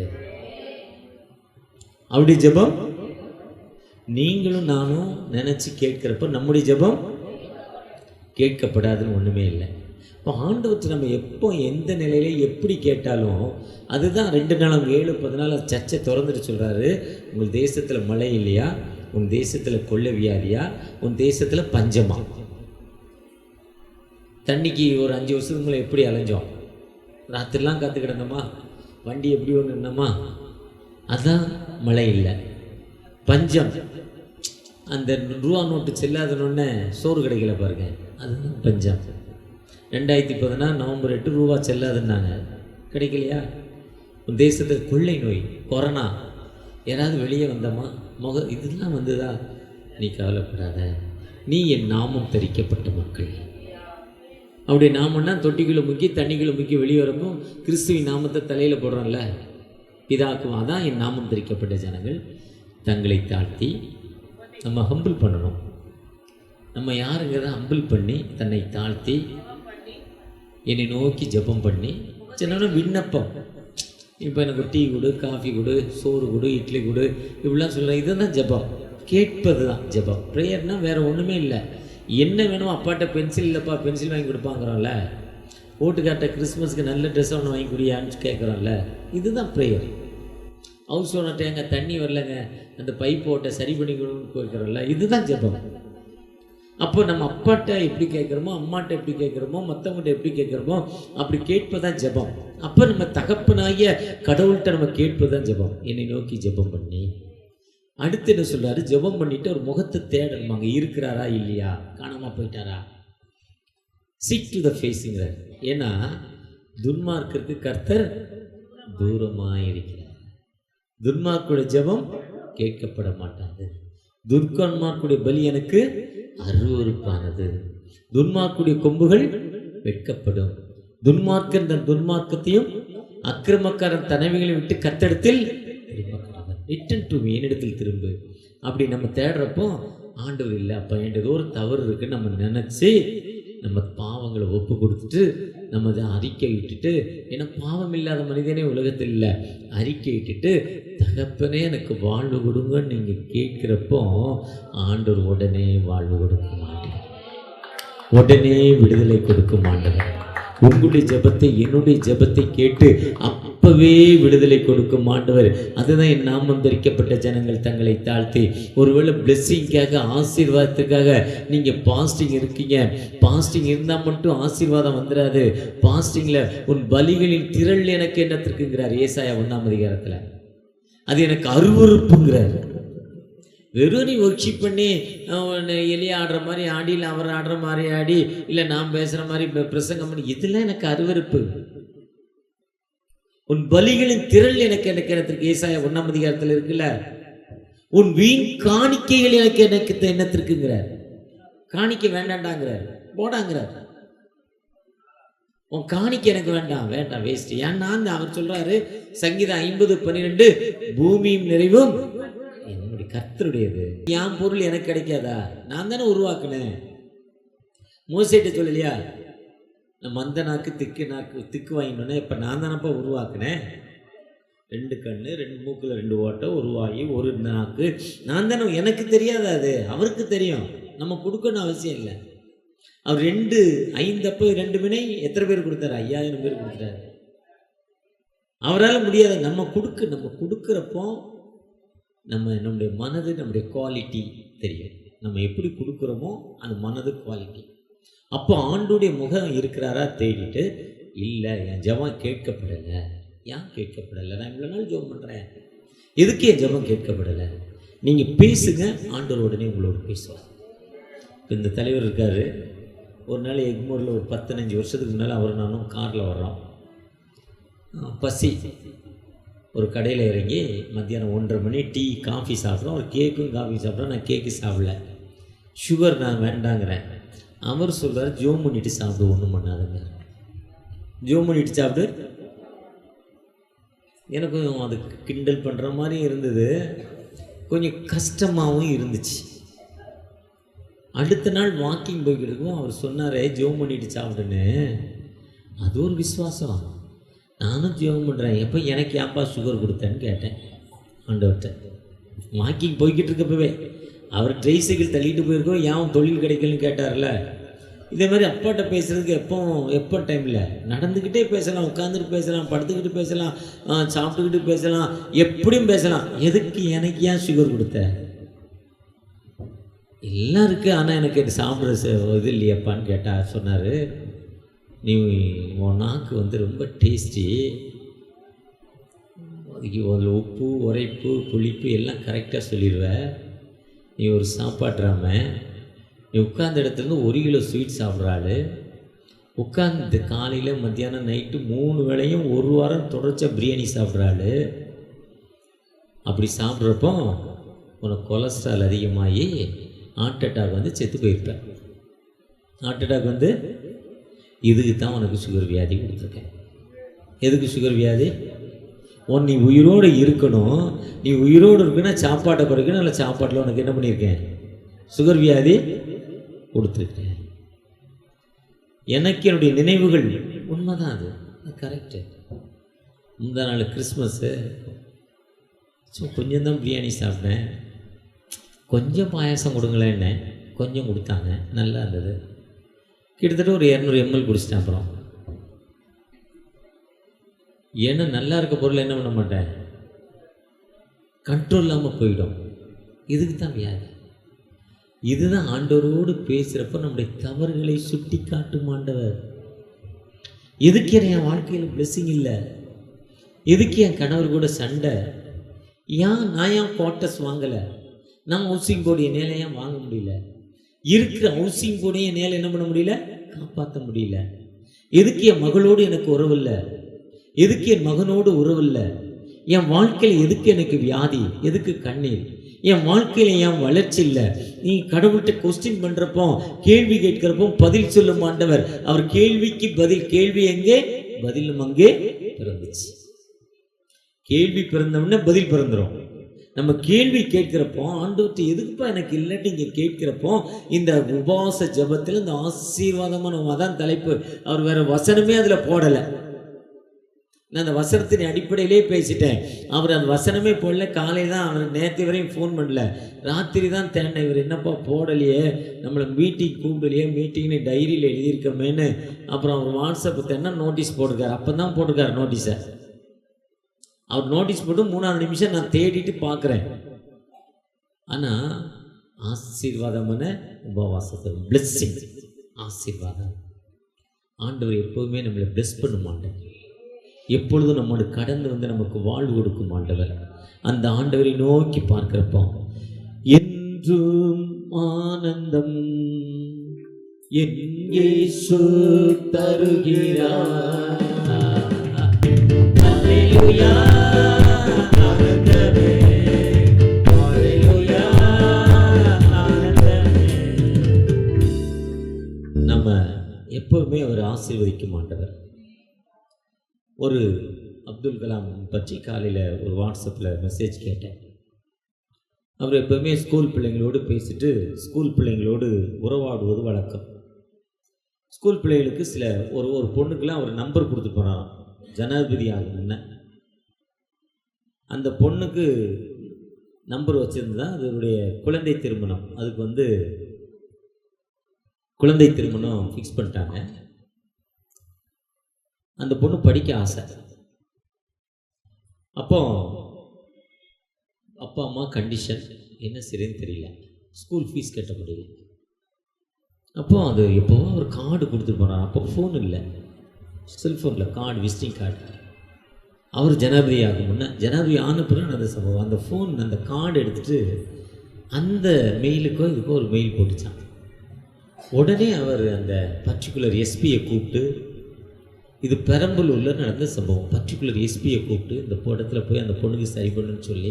[SPEAKER 1] அவருடைய ஜெபம் நீங்களும் நானும் நினைச்சு கேட்கிறப்ப நம்முடைய ஜெபம் கேட்கப்படாதுன்னு ஒன்றுமே இல்லை. இப்போ ஆண்டவற்றை நம்ம எப்போ எந்த நிலையில எப்படி கேட்டாலும் அதுதான் 2 நாளும் 7:14 சர்ச்சை திறந்துட்டு சொல்கிறாரு. உங்கள் தேசத்தில் மழை இல்லையா, உன் தேசத்தில் கொள்ளை வியாதியா, உன் தேசத்தில் பஞ்சமா. தண்ணிக்கு ஒரு 5 வருஷத்துக்கு மேலே எப்படி அலைஞ்சோம், ராத்திரிலாம் காத்து கிடந்தோமா, வண்டி எப்படி ஒன்று நின்னோமா, அதுதான் மழை இல்லை. பஞ்சம், அந்த ரூபா நோட்டு செல்லாதனொன்னே சோறு கிடைக்கல பாருங்க, அதுதான் பஞ்சம். 2016 நவம்பர் 8 ரூபா செல்லாதுன்னாங்க, கிடைக்கலையா. உன் தேசத்தில் கொள்ளை நோய், கொரோனா, யாராவது வெளியே வந்தோமா, இதெல்லாம் வந்ததா, நீ கவலைப்படாத, நீ என் நாமம் தரிக்கப்பட்ட மக்கள். அவருடைய நாமம்னா தொட்டிக்குள்ளே முக்கி தண்ணிக்குள்ளே முக்கி வெளியே வரப்போ கிறிஸ்துவின் நாமத்தை தலையில் போடுறோம்ல, பிதாக்கும். அதான் என் நாமம் தரிக்கப்பட்ட ஜனங்கள் தங்களை தாழ்த்தி. நம்ம ஹம்பிள் பண்ணணும். நம்ம யாருங்கிறத ஹம்பிள் பண்ணி தன்னை தாழ்த்தி என்னை நோக்கி ஜெபம் பண்ணி சின்ன விண்ணப்பம். இப்போ எனக்கு டீ கொடு, காஃபி கொடு, சோறு கொடு, இட்லி கொடு, இப்படிலாம் சொல்கிறேன். இதுதான் ஜெபம், கேட்பது தான் ஜெபம். ப்ரேயர்னால் வேறு ஒன்றுமே இல்லை. என்ன வேணும், அப்பாட்ட பென்சில் இல்லைப்பா, பென்சில் வாங்கி கொடுப்பாங்கிறோம்ல, ஓட்டுக்காட்ட கிறிஸ்மஸ்க்கு நல்ல ட்ரெஸ் ஒன்று வாங்கி கொடுயான்னு கேட்குறோம்ல, இதுதான் ப்ரேயர். ஹவுஸ் ஓனர்கிட்ட எங்கள் தண்ணி வரலங்க, அந்த பைப் ஓட்டை சரி பண்ணி கொடுன்னு கேட்குறோம்ல, இதுதான் ஜெபம். அப்போ நம்ம அப்பாட்ட எப்படி கேட்குறோமோ, அம்மாட்ட எப்படி கேட்குறோமோ, மற்றவங்கள்ட்ட எப்படி கேட்குறோமோ அப்படி கேட்பதான் ஜெபம். அப்போ நம்ம தகப்பனாகிய கடவுள்கிட்ட நம்ம கேட்பதான் ஜெபம். என்னை நோக்கி ஜெபம் பண்ணி அடுத்து என்ன சொல்கிறாரு, ஜெபம் பண்ணிவிட்டு ஒரு முகத்தை தேடணும். அங்கே இருக்கிறாரா இல்லையா, காணாமல் போயிட்டாரா, சீக் டு த ஃபேஸுங்கிறார். ஏன்னா துன்மார்க்கருக்கு கர்த்தர் தூரமாக இருக்கிறார். துன்மார்க்குடைய ஜெபம் கேட்கப்பட மாட்டாது. துர்க்கன்மார்க்குடைய பலி எனக்கு அருவருப்பானது. துன்மார்க்குடைய கொம்புகள் வெட்கப்படும். துன்மார்க்கன் தன் துன்மார்க்கத்தையும் அக்கிரமக்காரன் தனவைகளை விட்டு கர்த்தரிடத்தில் திரும்ப கடவன். ரிட்டன் டு மீ, என்னிடத்தில் திரும்பு, அப்படி நம்ம தேடுறப்போ ஆண்டவர் இல்லை, அப்போ என்கிட்ட ஏதோ ஒரு தவறு இருக்குன்னு நம்ம நினச்சி நம்ம பாவங்களை ஒப்பு கொடுத்துட்டு நம்ம அதை அறிக்கை விட்டுட்டு, ஏன்னா பாவம் இல்லாத மனிதனே உலகத்தில் இல்லை, அறிக்கை விட்டுட்டு தகப்பனே எனக்கு வாழ்வு கொடுங்கன்னு நீங்கள் கேட்குறப்போ ஆண்டவர் உடனே வாழ்வு கொடுக்க மாட்டேன், உடனே விடுதலை கொடுக்க மாட்டேன். உங்களுடைய ஜெபத்தை என்னுடைய ஜெபத்தை கேட்டு அப்பவே விடுதலை கொடுக்கும் ஆண்டவர். அதுதான் என் நாமம் தரிக்கப்பட்ட ஜனங்கள் தங்களை தாழ்த்தி. ஒருவேளை பிளெஸ்ஸிங்காக ஆசீர்வாதத்துக்காக நீங்கள் பாஸ்டிங் இருக்கீங்க, பாஸ்டிங் இருந்தால் மட்டும் ஆசீர்வாதம் வந்துடாது. பாஸ்டிங்கில் உன் பலிகளின் திரள் எனக்கு என்னத்திற்குங்கிறார் ஏசாயா 1ஆம் அதிகாரத்தில். அது எனக்கு அருவருப்புங்கிறார். வெறும் நீ ஒர்க்ஷிப் பண்ணி எலியா ஆடுற மாதிரி ஆடி, இல்லை அவர் ஆடுற மாதிரி ஆடி, இல்லை நான் பேசுகிற மாதிரி பிரசங்கம் பண்ணி, இதெல்லாம் எனக்கு அருவருப்பு. உன் பலிகளின் திரள் எனக்கு என்னத்திற்கு ஏசாயா 1ஆம் அதிகாரத்தில் இருக்குல்ல. உன் வீண் காணிக்கைகள் எனக்கு என்னத்திற்குங்கிறார். காணிக்க வேண்டாண்டாங்கிறார், போடாங்கிறார். உன் காணிக்கை எனக்கு வேண்டாம், வேண்டாம், வேஸ்ட். ஏன்னா அவர் சொல்றாரு சங்கீதம் 50:12, பூமியும் நிறைவும் என்னுடைய கர்த்தருடையது, என் பொருள் எனக்கு கிடைக்காதா, நான் தானே உருவாக்குனேன். மோசேட்ட சொல்லலையா, நான் மந்த நாக்கு திக்கு வாங்கினோன்னே இப்போ நான் தானப்பா உருவாக்குனேன். 2 கண்ணு, 2 மூக்கில் 2 ஓட்டை, ஒரு வாயு, ஒரு நாக்கு, நான் தானே. எனக்கு தெரியாதா? அது அவருக்கு தெரியும். நம்ம கொடுக்கணும் அவசியம் இல்லை. அவர் 5 அப்போ 2 வினை எத்தனை பேர் கொடுத்தாரு? 5000 பேர் கொடுத்தாரு. அவரால் முடியாது. நம்ம கொடுக்குறப்போ நம்முடைய மனது, நம்முடைய குவாலிட்டி தெரியும். நம்ம எப்படி கொடுக்குறோமோ அந்த மனது குவாலிட்டி. அப்போ ஆண்டுடைய முகம் இருக்கிறாரா தேடிட்டு, இல்லை என் ஜெபம் கேட்கப்படலை. ஏன் கேட்கப்படலை? நான் இவ்வளோ நாள் ஜெபம் பண்ணுறேன், எதுக்கு என் ஜெபம் கேட்கப்படலை? நீங்கள் பேசுங்க, ஆண்டவர் உடனே உங்களோட பேசுவார். இந்த தலைவர் இருக்கார். ஒரு நாள் எக்மோரில் ஒரு 15 வருஷத்துக்கு முன்னால் அவர் நானும் காரில் வர்றோம். பசி, ஒரு கடையில் இறங்கி மத்தியானம் 1:30 மணி டீ காஃபி சாப்பிட்றோம். ஒரு கேக்கும் காஃபி சாப்பிட்றோம். நான் கேக்கு சாப்பிடல, சுகர் நான் வேண்டாங்கிறேன். அவர் சொல்கிறார் ஜோம் பண்ணிட்டு சாப்பிடு, ஒன்றும் பண்ணாதுங்க, ஜோம் பண்ணிட்டு சாப்பிடு. எனக்கும் அது கிண்டல் பண்ணுற மாதிரி இருந்தது, கொஞ்சம் கஷ்டமாகவும் இருந்துச்சு. அடுத்த நாள் வாக்கிங் போய்கிட்டு இருக்கோம். அவர் சொன்னார் ஜோம் பண்ணிட்டு சாப்பிடுன்னு. அது ஒரு விசுவாசம். நானும் ஜெபம் பண்ணுறேன். எப்போ எனக்கு ஏன்பா சுகர் கொடுத்தேன்னு கேட்டேன் ஆண்டவர்கிட்ட. வாக்கிங் போய்கிட்டு இருக்கப்பவே அவர் ட்ரைசைக்கிள் தள்ளிட்டு போயிருக்கோம், ஏன் தொழில் கிடைக்கலன்னு கேட்டார்ல. இதே மாதிரி அப்பாட்ட பேசுகிறதுக்கு எப்போ டைமில் நடந்துக்கிட்டே பேசலாம், உட்காந்துட்டு பேசலாம், படுத்துக்கிட்டு பேசலாம், சாப்பிட்டுக்கிட்டு பேசலாம், எப்படியும் பேசலாம். எதுக்கு எனக்கு ஏன் சுகர் கொடுத்த? எல்லாம் இருக்குது, ஆனால் எனக்கு சாப்பிட்ற இது இல்லையாப்பான்னு கேட்டால் சொன்னார், நீ உன் நாக்கு ரொம்ப டேஸ்டி, அதுக்கு அதில் உப்பு, உரைப்பு, புளிப்பு எல்லாம் கரெக்டாக சொல்லிடுவ. நீ ஒரு சாப்பாட்டுறாம, நீ உட்கார்ந்த இடத்துலேருந்து 1 கிலோ ஸ்வீட் சாப்பிட்றாள், உட்காந்து காலையில் மத்தியானம் நைட்டு 3 வேளையும் 1 வாரம் தொடர்ச்சியாக பிரியாணி சாப்பிட்றாள். அப்படி சாப்பிட்றப்போ உனக்கு கொலஸ்ட்ரால் அதிகமாகி ஹார்ட் அட்டாக் செத்து போயிருப்பேன். ஹார்ட் அட்டாக் இதுக்கு தான் உனக்கு சுகர் வியாதி கொடுத்துருக்கேன். எதுக்கு சுகர் வியாதி? நீ உயிரோடு இருக்கணும். நீ உயிரோடு இருக்குன்னா சாப்பாட்டை குறைக்கணும். இல்லை சாப்பாட்டில் உனக்கு என்ன பண்ணியிருக்கேன்? சுகர் வியாதி கொடுத்துருக்கேன். எனக்கு என்னுடைய நினைவுகள் உண்மைதான், அது கரெக்டு. முந்தா நாள் கிறிஸ்மஸ்ஸு, கொஞ்சம் தான் பிரியாணி சாப்பிட்டேன். கொஞ்சம் பாயாசம் கொடுங்களேன்னு கொஞ்சம் கொடுத்தாங்க, நல்லா இருந்தது. கிட்டத்தட்ட ஒரு 200 ml குடிச்சிட்டேன். அப்புறம் ஏன்னா நல்லா இருக்க பொருள் என்ன பண்ண மாட்டேன், கண்ட்ரோல் இல்லாமல் போயிடும். இதுக்கு தான் வியாதி. இதுதான் ஆண்டவரோடு பேசுகிறப்ப நம்முடைய தவறுகளை சுட்டி காட்டும் ஆண்டவர். எதுக்கு என் வாழ்க்கையில் பிளெஸிங் இல்லை? எதுக்கு என் கணவர் கூட சண்டை? நான் ஏன் குவார்ட்டர்ஸ் வாங்கலை? நான் ஹவுசிங் போர்டு என் நேரம் ஏன் வாங்க முடியல? இருக்கிற ஹவுசிங் போர்டை என் நேரம் என்ன பண்ண முடியல, காப்பாற்ற முடியல. எதுக்கு என் மகளோடு எனக்கு உறவு இல்லை? எதுக்கு என் மகனோடு உறவு இல்லை? என் வாழ்க்கையில் எதுக்கு எனக்கு வியாதி? எதுக்கு கண்ணீர்? என் வாழ்க்கையில் ஏன் வளர்ச்சி இல்லை? நீ கடவுள்கிட்ட கொஸ்டின் பண்ணுறப்போ, கேள்வி கேட்கிறப்போ பதில் சொல்லும் ஆண்டவர். அவர் கேள்விக்கு பதில். கேள்வி எங்கே, பதிலும் அங்கே பிறந்துச்சு. கேள்வி பிறந்தவுடனே பதில் பிறந்துடும். நம்ம கேள்வி கேட்கிறப்போ ஆண்டவர்கிட்ட எதுக்குப்பா எனக்கு இல்லைன்னு இங்கே கேட்கிறப்போ இந்த உபவாச ஜெபத்தில் இந்த ஆசீர்வாதமான அதான் தலைப்பு. அவர் வேற வசனமே அதில் போடலை. நான் அந்த வசனத்தின் அடிப்படையிலே பேசிட்டேன். அவர் அந்த வசனமே போடல. காலையில் தான் அவர் நேற்று வரையும் ஃபோன் பண்ணல, ராத்திரி தான் தேடினேன். இவர் என்னப்பா போடலையே, நம்மளை மீட்டிங் கூப்பிடலையே, மீட்டிங்னு டைரியில் எழுதியிருக்கமேன்னு. அப்புறம் அவர் வாட்ஸ்அப் தேடினா நோட்டீஸ் போட்டிருக்காரு. அப்போ தான் போட்டிருக்காரு நோட்டீஸை. அவர் நோட்டீஸ் போட்டு 3வது நிமிஷம் நான் தேடிட்டு பார்க்குறேன். ஆனால் ஆசீர்வாதமான உபவாசத்தை பிளெஸ்ஸிங், ஆசீர்வாதம். ஆண்டவர் எப்போதுமே நம்மளை பிளெஸ் பண்ண மாட்டேன். எப்பொழுதும் நம்மோடு கடந்து வந்து நமக்கு வாழ்வு கொடுக்கும் ஆண்டவர். அந்த ஆண்டவரை நோக்கி பார்க்கிறப்போ என்றும் ஆனந்தம் என் இயேசு தருகிறார். அல்லேலூயா, ஆனந்தமே, அல்லேலூயா, ஆனந்தமே. நம்ம எப்பவுமே அவர் ஆசீர்வதிக்கும் ஆண்டவர். ஒரு அப்துல் கலாம் பற்றி காலையில் ஒரு வாட்ஸ்அப்பில் மெசேஜ் கேட்டேன். அவர் எப்போவுமே ஸ்கூல் பிள்ளைங்களோடு பேசிட்டு ஸ்கூல் பிள்ளைங்களோடு உறவாடுவது வழக்கம். ஸ்கூல் பிள்ளைகளுக்கு சில ஒரு பொண்ணுக்கெலாம் அவர் நம்பர் கொடுத்து போனாராம். ஜனாதிபதி ஆகும் முன்ன அந்த பொண்ணுக்கு நம்பர் வச்சுருந்தா அதனுடைய குழந்தை திருமணம், அதுக்கு குழந்தை திருமணம் ஃபிக்ஸ் பண்ணிட்டாங்க. அந்த பொண்ணு படிக்க ஆசை. அப்போ அப்பா அம்மா கண்டிஷன் என்ன சரின்னு தெரியல, ஸ்கூல் ஃபீஸ் கட்ட முடியல. அப்போ அது எப்போவோ ஒரு கார்டு கொடுத்துட்டு போனார். அப்போ ஃபோன் இல்லை, செல்ஃபோனில் கார்டு, விசிட்டிங் கார்டு. அவர் ஜனாதிபதி ஆகும் முன்னே, ஜனாதிபதி ஆன பிறகு அந்த சம்பவம். அந்த ஃபோன் அந்த கார்டு எடுத்துகிட்டு அந்த மெயிலுக்கோ இதுக்கோ ஒரு மெயில் போட்டுச்சான். உடனே அவர் அந்த பர்டிகுலர் எஸ்பியை கூப்பிட்டு, இது பெரம்பலூரில் நடந்த சம்பவம், பர்டிகுலர் எஸ்பியை கூப்பிட்டு இந்த இடத்துல போய் அந்த பொண்ணுக்கு சரி பண்ணுன்னு சொல்லி,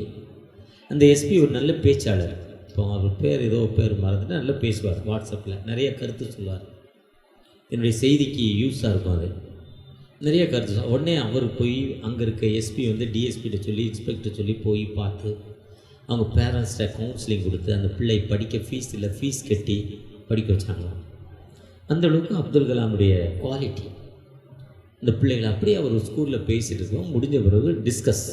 [SPEAKER 1] அந்த எஸ்பி ஒரு நல்ல பேச்சாளர். இப்போ அவர் பேர் ஏதோ பேர் மறந்துட்டு நல்லா பேசுவார். வாட்ஸ்அப்பில் நிறைய கருத்து சொல்லுவார். என்னுடைய செய்திக்கு யூஸாக இருக்கும். அது நிறைய கருத்து. உடனே அவர் போய் அங்கே இருக்க எஸ்பி டிஎஸ்பிகிட்ட சொல்லி, இன்ஸ்பெக்டர் சொல்லி போய் பார்த்து அவங்க பேரண்ட்ஸ்கிட்ட கவுன்சிலிங் கொடுத்து அந்த பிள்ளை படிக்க ஃபீஸ் இல்லை, ஃபீஸ் கட்டி படிக்க வச்சாங்க. அந்தளவுக்கு அப்துல் கலாமுடைய குவாலிட்டி. இந்த பிள்ளைகள் அப்படியே அவர் ஸ்கூலில் பேசிகிட்டு இருக்கோம். முடிஞ்ச பிறகு டிஸ்கஸ்,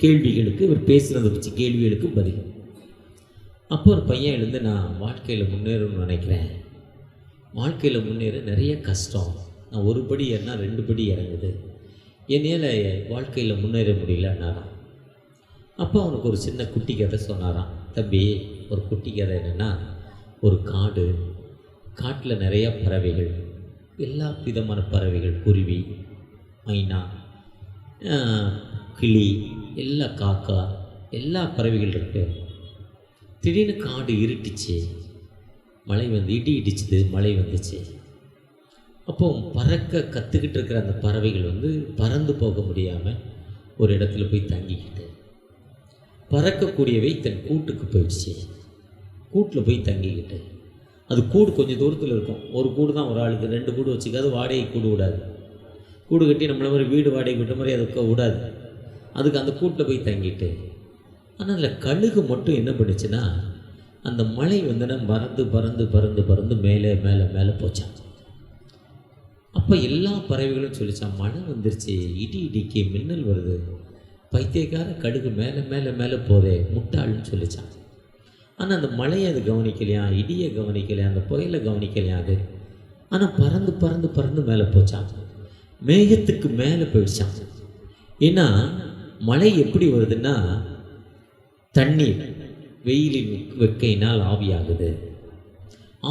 [SPEAKER 1] கேள்விகளுக்கு இவர் பேசுகிறத வச்சு கேள்விகளுக்கு பதில். அப்போ ஒரு பையன் எழுந்து, நான் வாழ்க்கையில் முன்னேறணும்னு நினைக்கிறேன், வாழ்க்கையில் முன்னேற நிறைய கஷ்டம், நான் ஒரு படி ஏறினா 2 படி இறங்குது, என்னையால் வாழ்க்கையில் முன்னேற முடியலன்னாராம். அப்போ அவனுக்கு ஒரு சின்ன குட்டி கதை சொன்னாராம். தம்பி, ஒரு குட்டி கதை என்னென்னா, ஒரு காட்டில் நிறைய பறவைகள், எல்லா விதமான பறவைகள், குருவி, மைனா, கிளி, எல்லா காக்கா, எல்லா பறவைகள் இருக்கு. திடீர்னு காடு இருட்டுச்சு, மழை இடி இடிச்சுது, மழை வந்துச்சு. அப்போ பறக்க கற்றுக்கிட்டு இருக்கிற அந்த பறவைகள் பறந்து போக முடியாமல் ஒரு இடத்துல போய் தங்கிக்கிட்டு, பறக்கக்கூடியவை தன் கூட்டுக்கு போயிடுச்சு. கூட்டில் போய் தங்கிக்கிட்டு, அது கூடு கொஞ்சம் தூரத்தில் இருக்கும். ஒரு கூடு தான் ஒரு ஆளுக்கு, 2 கூடு வச்சுக்காது. வாடகை கூடு விடாது. கூடு கட்டி நம்மள மாதிரி வீடு வாடகை விட்ட மாதிரி அதுக்கு விடாது. அதுக்கு அந்த கூட்டில் போய் தங்கிட்டு, ஆனால் அதில் கழுகு மட்டும் என்ன பண்ணுச்சுன்னா, அந்த மழை பறந்து பறந்து பறந்து பறந்து மேலே மேலே மேலே போச்சான். அப்போ எல்லா பறவைகளும் சொல்லிச்சான், மழை வந்துருச்சு, இடி இடிக்கு, மின்னல் வருது, பைத்தியக்கார கடுகு மேலே மேலே மேலே போதே, முட்டாள்னு சொல்லிச்சான். ஆனால் அந்த மழையை அது கவனிக்கலையா, இடியை கவனிக்கலையா, அந்த புயலை கவனிக்கலையா அது. ஆனால் பறந்து பறந்து பறந்து மேலே போச்சான், மேகத்துக்கு மேலே போயிடுச்சான். ஏன்னா மழை எப்படி வருதுன்னா, தண்ணீர் வெயிலின் வெக்கையினால் ஆவியாகுது.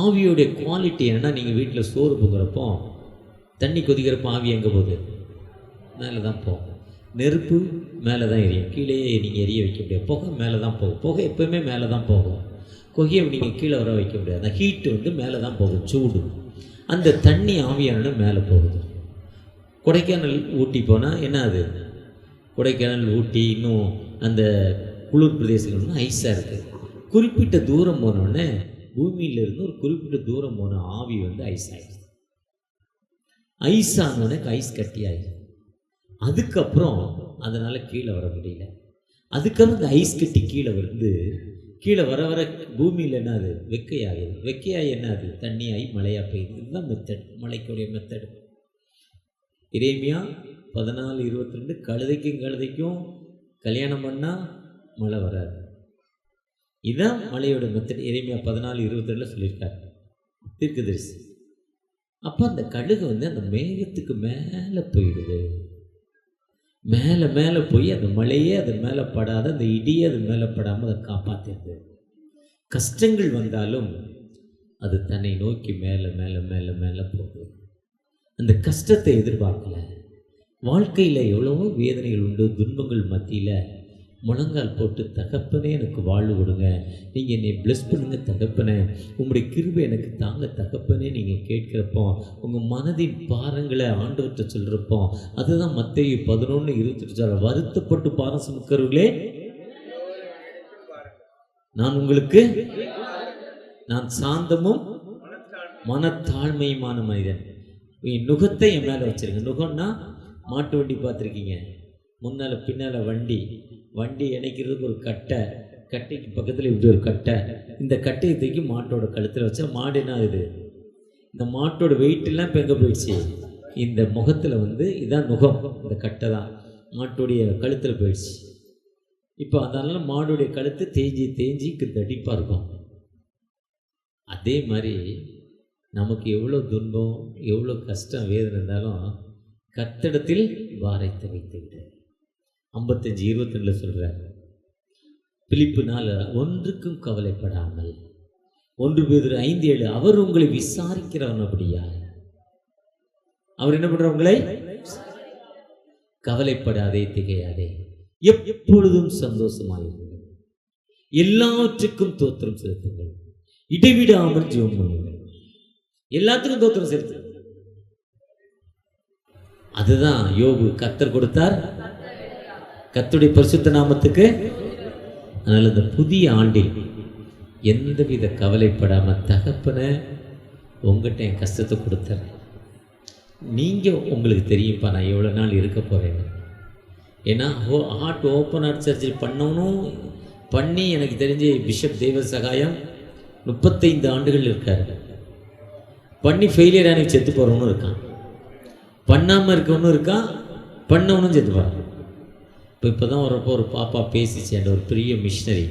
[SPEAKER 1] ஆவியோடைய குவாலிட்டி என்னென்னா, நீங்கள் வீட்டில் சோறு பொங்குறப்போ தண்ணி கொதிக்கிறப்போ ஆவி எங்கே போகுது? மேலே தான் போகும். நெருப்பு மேலே தான் எரியும், கீழேயே நீங்கள் எரிய வைக்க முடியாது. புகை மேலே தான் போகும். புகை எப்போவுமே மேலே தான் போகும். புகையை நீங்கள் கீழே வர வைக்க முடியாது. அந்த ஹீட்டு மேலே தான் போகும், சூடு. அந்த தண்ணி ஆவியான மேலே போகுது. கொடைக்கானல் ஊட்டி போனால் என்ன அது? கொடைக்கானல் ஊட்டி இன்னும் அந்த குளிர் பிரதேசங்கள் ஐஸாக இருக்குது. குறிப்பிட்ட தூரம் போனோடனே பூமியிலிருந்து ஒரு குறிப்பிட்ட தூரம் போன ஆவி ஐஸ் ஆகிடுது. ஐஸ் ஆனோடனே ஐஸ் கட்டி ஆகிடும். அதுக்கப்புறம் அதனால் கீழே வர முடியல. அதுக்கப்புறம் இந்த ஐஸ் கட்டி கீழே வந்து கீழே வர வர பூமியில் என்ன அது வெக்கையாகுது. வெக்கையாகி என்ன அது தண்ணியாகி மழையாக பெய்யுது. இதுதான் மெத்தட், மழைக்குடைய மெத்தடு. எரேமியா 14:22 கழுதைக்கும் கல்யாணம் பண்ணால் மழை வராது. இதுதான் மழையோட மெத்தட். எரேமியா 14:22 சொல்லியிருக்காரு தீர்க்கதரிசி. அப்போ அந்த கழுகு வந்து அந்த மேகத்துக்கு மேலே போயிடுது. மேலே மேலே போய் அந்த மழையே அது மேலே படாத, அந்த இடியே அது மேலே படாமல் அதை காப்பாற்றிடுது. கஷ்டங்கள் வந்தாலும் அது தன்னை நோக்கி மேலே மேலே மேலே மேலே போகுது. அந்த கஷ்டத்தை எதிர்பார்க்கல. வாழ்க்கையில் எவ்வளவோ வேதனைகள் உண்டு, துன்பங்கள் மத்தியில் முழங்கால் போட்டு தகப்பனே எனக்கு வாழ்வு கொடுங்க, நீங்கள் என்னை பிளஸ் பண்ணுங்க தகப்பனே, உங்களுடைய கிருபை எனக்கு தாங்க தகப்பனே நீங்கள் கேட்குறப்போ உங்கள் மனதின் பாரங்களை ஆண்டவர்கிட்ட சொல்கிறப்போ அதுதான் மத்தேயு 11:28 வருத்தப்பட்டு பாரம் சுமக்கிறவர்களே நான் உங்களுக்கு நான் சாந்தமும் மனத்தாழ்மையுமான மனிதன். நுகத்தை என் மேலே வச்சுருங்க. நுகம்னா மாட்டு வண்டி பார்த்துருக்கீங்க, முன்னால் பின்னால் வண்டி இணைக்கிறதுக்கு ஒரு கட்டைக்கு பக்கத்தில் இப்படி ஒரு கட்டை. இந்த கட்டையை தூக்கி மாட்டோட கழுத்தில் வச்சா மாடு என்ன ஆகுது, இந்த மாட்டோட வெயிட்டெல்லாம் இப்போ எங்கே போயிடுச்சு, இந்த முகத்தில் வந்து இதான் நுகம், இந்த கட்டை தான் மாட்டுடைய கழுத்தில் போயிடுச்சு. இப்போ அதனால மாடுடைய கழுத்து தேஞ்சி தடிப்பாக இருக்கும். அதே மாதிரி நமக்கு எவ்வளோ துன்பம் எவ்வளோ கஷ்டம் வேதனை இருந்தாலும் கர்த்தரிடத்தில் பாரத்தை வைத்து விடு. 55:22 சொல்கிறார். பிலிப்பு 4 ஒன்றுக்கும் கவலைப்படாமல். 1 பேதுரு 5:7 அவர் உங்களை விசாரிக்கிறவன். அப்படியா அவர் என்ன பண்ற? உங்களை கவலைப்படாதே, திகையாதே, எப்பொழுதும் சந்தோஷமாயிருங்கள், எல்லாவற்றுக்கும் தோத்திரம் செலுத்துங்கள், இடைவிடாமல் ஜெபம் பண்ணுங்கள். எல்லாத்துக்கும் தோத்திரம் செலுத்துங்கள். அதுதான் யோபு கர்த்தர் கொடுத்தார், கர்த்தருடைய பரிசுத்த நாமத்துக்கு. அதனால் இந்த புதிய ஆண்டில் எந்தவித கவலைப்படாமல் தகப்பனை உங்கள்கிட்ட என் கஷ்டத்தை கொடுத்துறேன், நீங்கள் உங்களுக்கு தெரியும்ப்பா நான் எவ்வளோ நாள் இருக்க போகிறேன்னு. ஏன்னா ஹார்ட் ஓப்பன் ஹார்ட் சர்ஜரி பண்ணி எனக்கு தெரிஞ்சு பிஷப் தெய்வ சகாயம் 35 ஆண்டுகள் இருக்கார். பண்ணி ஃபெயிலியர் ஆனி செத்து போகிறவனும் இருக்கான், பண்ணாமல் இருக்கவனும் இருக்கான், பண்ணவனும் செத்துப்பான். இப்போ தான் வரப்போ ஒரு பாப்பா பேசிச்சு, அந்த ஒரு பெரிய மிஷினரி,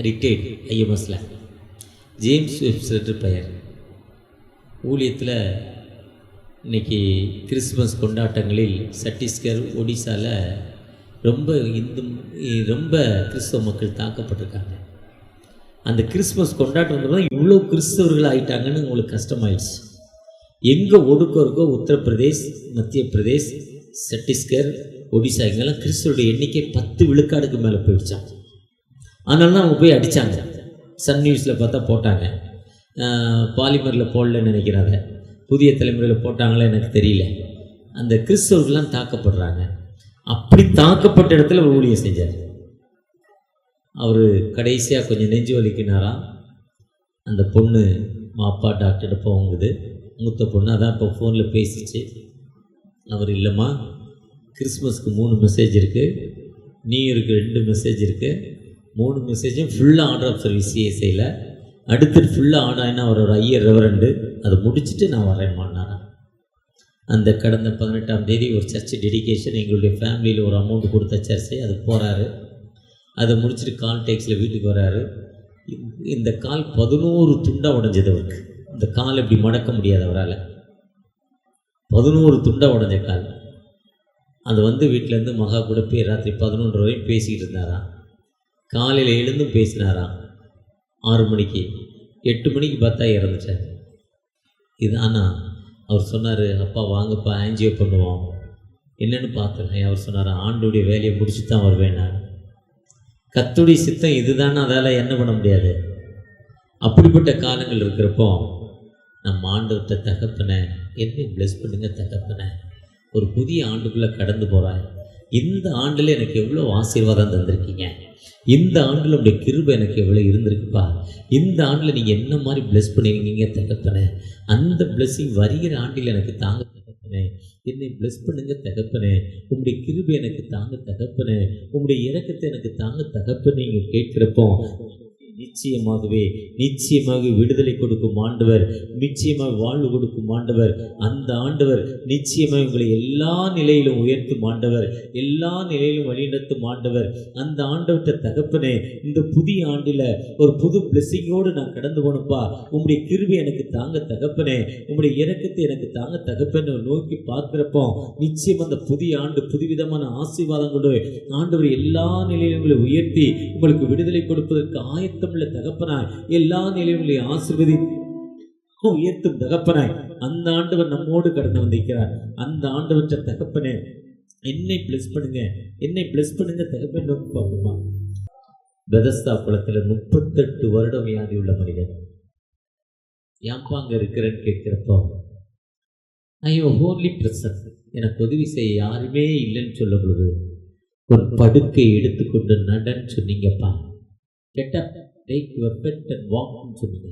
[SPEAKER 1] ரிட்டையர்டு ஐஎம்எஸில், ஜேம்ஸ் வெப்ஸ்டர் பெயர். ஊழியத்தில் இன்றைக்கி கிறிஸ்மஸ் கொண்டாட்டங்களில் சத்தீஸ்கர் ஒடிசாவில் ரொம்ப கிறிஸ்தவ மக்கள் தாக்கப்பட்டிருக்காங்க. அந்த கிறிஸ்மஸ் கொண்டாட்டம் இவ்வளோ கிறிஸ்தவர்கள் ஆகிட்டாங்கன்னு உங்களுக்கு கஷ்டமாயிடுச்சு. எங்கே ஒடுக்கம் இருக்கோ உத்தரப்பிரதேஷ், மத்திய பிரதேஷ், சத்தீஸ்கர், ஒடிசா, இங்கெல்லாம் கிறிஸ்தவருடைய எண்ணிக்கை 10 விழுக்காடுக்கு மேலே போயிடுச்சான். அதனால தான் அவங்க போய் அடித்தாங்க. சன் நியூஸில் பார்த்தா போட்டாங்க, பாலிமரில் போடலன்னு நினைக்கிறாங்க, புதிய தலைமுறையில் போட்டாங்களே எனக்கு தெரியல. அந்த கிறிஸ்தவர்கள்லாம் தாக்கப்படுறாங்க. அப்படி தாக்கப்பட்ட இடத்துல ஒரு ஊழியம் செஞ்சார். அவர் கடைசியாக கொஞ்சம் நெஞ்சு வலிக்கினாராம். அந்த பொண்ணு அப்பா டாக்டர்கிட்ட போகுது, மூத்த பொண்ணு அதான் இப்போ ஃபோனில் பேசிச்சு. அவர் இல்லைம்மா, கிறிஸ்மஸ்க்கு 3 மெசேஜ் இருக்குது, நியூ இயருக்கு 2 மெசேஜ் இருக்குது, 3 மெசேஜும் ஃபுல்லாக ஆர்டர் ஆஃப் சர்வீஸ் சிஎஸ்ஐயில், அடுத்துட்டு ஃபுல்லாக ஆனாயினா அவர் ஒரு ஐயர் ரெவரண்டு, அதை முடிச்சுட்டு நான் வரேன்மான்னாராம். அந்த கடந்த 18ஆம் தேதி ஒரு சர்ச் டெடிகேஷன், எங்களுடைய ஃபேமிலியில் ஒரு அமௌண்ட் கொடுத்த சர்ச்சை, அது போகிறாரு. அதை முடிச்சுட்டு கால் டேக்ஸில் வீட்டுக்கு வராரு. இந்த கால் 11 துண்டாக உடஞ்சது அவருக்கு. இந்த கால் இப்படி மடக்க முடியாது அவரால், 11 துண்டாக உடஞ்ச கால். அது வந்து வீட்டிலேருந்து மகா கூட போய் ராத்திரி 11 வரையும் பேசிக்கிட்டு இருந்தாராம். காலையில் எழுந்தும் பேசினாராம் 6 மணிக்கு, 8 மணிக்கு பார்த்தா இறந்துட்டார். இது ஆனால் அவர் சொன்னார், அப்பா வாங்கப்பா ஆன்ஜியோ பண்ணுவோம், என்னென்னு பார்த்துருக்கேன். அவர் சொன்னார், ஆண்டுடைய வேலையை முடிச்சு தான் வருவேண்ணா. கர்த்தருடைய சித்தம் இதுதானே, அதால் என்ன பண்ண முடியாது. அப்படிப்பட்ட காலங்கள் இருக்கிறப்போ நம்ம ஆண்டவர்கிட்ட தகப்பனை என்னை பிளஸ் பண்ணுங்க தகப்பனை, ஒரு புதிய ஆண்டுக்குள்ளே கடந்து போகிறாய், இந்த ஆண்டில் எனக்கு எவ்வளோ ஆசீர்வாதம் தந்திருக்கீங்க, இந்த ஆண்டில் உடைய கிருபை எனக்கு எவ்வளோ இருந்திருக்குப்பா, இந்த ஆண்டில் நீங்கள் என்ன மாதிரி பிளஸ் பண்ணியிருக்கீங்க தகப்பனை, அந்த பிளஸ்ஸிங் வருகிற ஆண்டில் எனக்கு தாங்க தகப்பனை. தகப்பனே. என்னை பிளஸ் பண்ணுங்க தகப்பனே. உம்முடைய கிருபை எனக்கு தாங்க தகப்பனே. உம்முடைய இரக்கத்தை எனக்கு தாங்க தகப்பனே. நீங்க கேட்கிறப்போ நிச்சயமாக விடுதலை கொடுக்கும் ஆண்டவர், நிச்சயமாக வாழ்வு கொடுக்கும் ஆண்டவர். அந்த ஆண்டவர் நிச்சயமாக உங்களை எல்லா நிலையிலும் உயர்த்தும் ஆண்டவர், எல்லா நிலையிலும் வழிநடத்தும் ஆண்டவர். அந்த ஆண்டவர்கிட்ட தகப்பனே, இந்த புதிய ஆண்டில் ஒரு புது பிளெஸிங்கோடு நான் கடந்து போனப்பா, உங்களுடைய கிருபை எனக்கு தாங்க தகப்பனே, உங்களுடைய இரக்கத்தை எனக்கு தாங்க தகப்பனை நோக்கி பார்க்கிறப்போ நிச்சயம் அந்த புதிய ஆண்டு புதுவிதமான ஆசீர்வாதங்களோடு ஆண்டவர் எல்லா நிலையிலும் உங்களை உயர்த்தி உங்களுக்கு விடுதலை கொடுப்பதற்கு ஆயத்தம் தகப்பனாய், எல்லா நிலையிலும் ஆசீர்வதி உயர்த்தும் தகப்பனாய் அந்த ஆண்டவர் நம்மோடு கடந்து வந்திருக்கிறார். அந்த ஆண்டவற்ற தகப்பனே, என்னை பிளஸ் பண்ணுங்க, என்னை பிளஸ் பண்ணுங்க தகப்பன். நோக்கி பார்ப்போமா? பெதஸ்தா குளத்துல 38 வருடம் வியாதி உள்ள மனிதன் ஏம்பாங்க இருக்கிறேன்னு கேட்கிறப்போ, ஐயோ ஹோன்லி பிரசன், எனக்கு உதவி செய்ய யாருமே இல்லைன்னு சொல்லும் பொழுது ஒரு படுக்கை எடுத்துக்கொண்டு நடன்னு சொன்னீங்கப்பா. கெட்ட வாக்குன்னு சொன்னீங்க.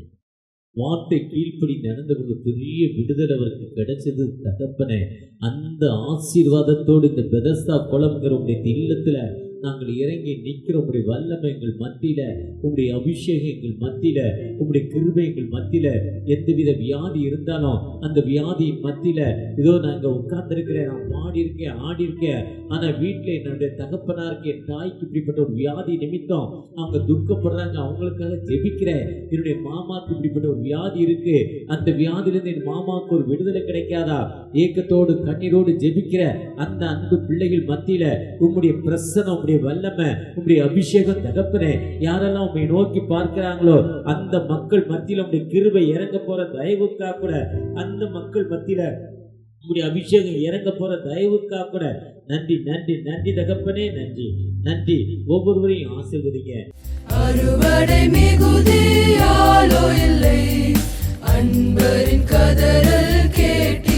[SPEAKER 1] வார்த்தை கீழ்ப்படி நடந்த ஒரு பெரிய விடுதலை அவருக்கு கிடைச்சது தகப்பனே. அந்த ஆசீர்வாதத்தோடு இந்த பெதஸ்தா குளம்ங்கிற உடைய இல்லத்துல நாங்கள் இறங்கி நிற்கிற உங்களுடைய வல்லமை எங்கள் மத்தியில, உங்களுடைய அபிஷேகம் எங்கள் மத்தியில, உங்களுடைய கிருபை எங்கள் மத்தியில. எந்தவித வியாதி இருந்தாலும் அந்த வியாதியின் மத்தியில இதோ நாங்கள் உட்கார்ந்து இருக்கிறேன், நான் பாடி இருக்கேன், ஆடி இருக்கேன். ஆனா வீட்டுல என்னுடைய தகப்பனாருக்கு, என் தாய்க்கு இப்படிப்பட்ட ஒரு வியாதி நிமித்தம் அவங்க துக்கப்படுறாங்க, அவங்களுக்காக ஜெபிக்கிறேன். என்னுடைய மாமாவுக்கு இப்படிப்பட்ட ஒரு வியாதி இருக்கு, அந்த வியாதியிலிருந்து என் மாமாவுக்கு ஒரு விடுதலை கிடைக்காதா? ஏக்கத்தோடு கண்ணீரோடு ஜெபிக்கிற அந்த அன்பு பிள்ளைகள் மத்தியில உங்களுடைய பிரசனம், உங்களுடைய வல்லமை, உங்களுடைய அபிஷேகம் தகப்பனே, யாரெல்லாம் உண்மை நோக்கி பார்க்கிறாங்களோ அந்த மக்கள் மத்தியில உங்களுடைய கிருபை இறங்க போற தயவுக்கா கூட, அந்த மக்கள் மத்தியில உங்களுடைய அபிஷேகம் இறங்க போற தயவுக்கா கூட நன்றி நன்றி நன்றி தகப்பனே, நன்றி நன்றி. ஒவ்வொருவரையும் ஆசீர்வதிங்க.
[SPEAKER 2] அறுவடை மிகுதியாலோ இல்லை, அன்பரின் கதறல் கேட்டி